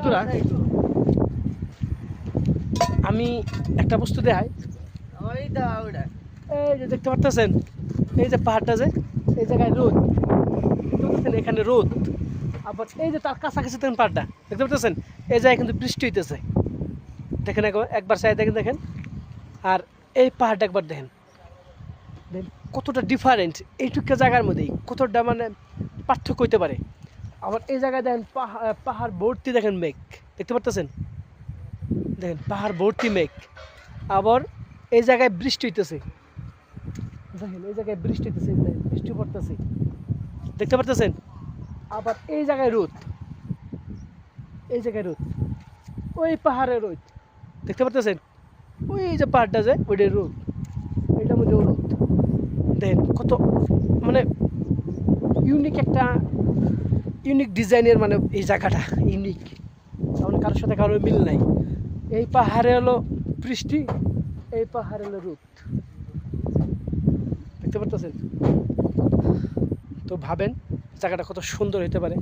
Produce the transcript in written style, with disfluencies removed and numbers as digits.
বন্ধুরা আমি একটা বস্তু দেখাই, এই যে দেখতে পারতেছেন এই যে পাহাড়টা, যে এই জায়গায় রোদ দেখতেছেন, এখানে রোদ, আবার এই যে তার কাছাকাছি দেখেন পাহাড়টা দেখতে পারতেছেন, এই জায়গায় কিন্তু বৃষ্টি হইতেছে। দেখেন একবার চাই দেখেন দেখেন, আর এই পাহাড়টা একবার দেখেন, দেখেন কতটা ডিফারেন্ট এইটুকু জায়গার মধ্যেই, কতটা মানে পার্থক্য হইতে পারে। আবার এই জায়গায় দেখেন পাহাড় ভর্তি, দেখেন মেঘ দেখতে পারতেছেন, দেখেন পাহাড় ভর্তি মেঘ, আবার এই জায়গায় বৃষ্টি হইতেছে, দেখেন এই জায়গায় বৃষ্টি হইতেছে, বৃষ্টি পড়তেছে দেখতে পারতেছেন। আবার এই জায়গায় রোদ, এই জায়গায় রোদ, ওই পাহাড়ে রোদ দেখতে পারতেছেন, ওই যে পাহাড়টা যে ওইটাই রোদ, এটার মধ্যেও রোদ। দেখেন কত মানে ইউনিক ডিজাইনের, মানে এই জায়গাটা ইউনিক, মানে কারোর সাথে কারোর মিল নাই। এই পাহাড়ে হলো বৃষ্টি, এই পাহাড়ে হলো রোদ দেখতে পারতেছেন। তো ভাবেন জায়গাটা কত সুন্দর হতে পারে।